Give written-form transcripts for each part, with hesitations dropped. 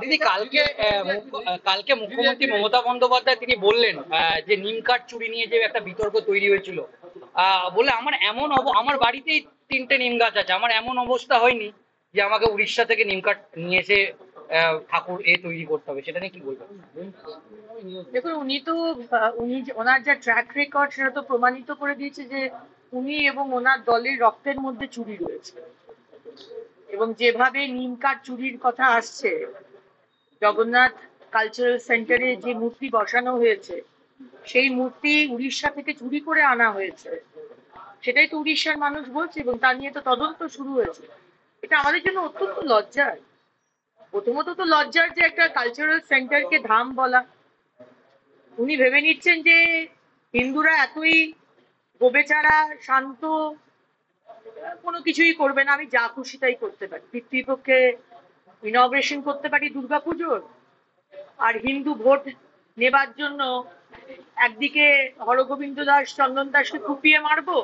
দিদি, কালকে মুখ্যমন্ত্রী মমতা বন্দ্যোপাধ্যায় তিনি বললেন যে নিম কাঠ চুরি নিয়ে যে একটা বিতর্ক তৈরি হয়েছিল, বলে আমার বাড়িতেই 3টে নিম গাছ আছে, আমার এমন অবস্থা হয়নি যে আমাকে উড়িষ্যা থেকে নিম কাঠ নিয়ে এসে ঠাকুর তৈরি করতে হবে। সেটা নিয়ে কি বলবেন? দেখুন, ওনার যা ট্র্যাক রেকর্ড সেটা তো প্রমাণিত করে দিয়েছে যে উনি এবং ওনার দলের রক্তের মধ্যে চুরি রয়েছে। এবং যেভাবে নিম কাঠ চুরির কথা আসছে, জগন্নাথ কালচারাল সেন্টারে যে মূর্তি বসানো হয়েছে সেই মূর্তি উড়িষ্যা থেকে চুরি করে আনা হয়েছে, সেটাই তো উড়িষ্যার মানুষ বলছে, এবং তা নিয়ে তো তদন্ত শুরু হয়েছে। এটা আমাদের জন্য অত্যন্ত লজ্জার। প্রথমত তো লজ্জার যে একটা কালচারাল সেন্টারকে ধাম বলা। উনি ভেবে নিচ্ছেন যে হিন্দুরা এতই গোবেচারা, শান্ত, কোনো কিছুই করবে না, আমি যা খুশি তাই করতে পারি। পিতৃপক্ষে ইনগ্রেশন করতে পারি দুর্গাপুজোর, আর হিন্দু ভোট নেবার জন্য একদিকে হরগোবিন্দ দাস, চন্দন দাসকে কুপিয়ে মারবো,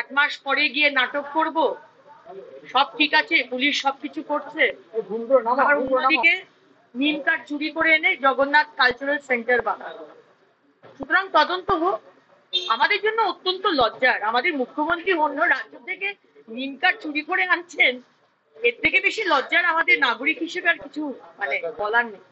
1 মাস পরে গিয়ে নাটক করব, সব ঠিক আছে, পুলিশ সবকিছু করছে, আর অন্যদিকে নিম কাঠ চুরি করে এনে জগন্নাথ কালচারাল সেন্টার বানাবো। সুতরাং তদন্ত হোক। আমাদের জন্য অত্যন্ত লজ্জার, আমাদের মুখ্যমন্ত্রী অন্য রাজ্য থেকে নিম কাঠ চুরি করে আনছেন, এর থেকে বেশি লজ্জার আমাদের নাগরিক হিসেবে আর কিছু বলার নেই।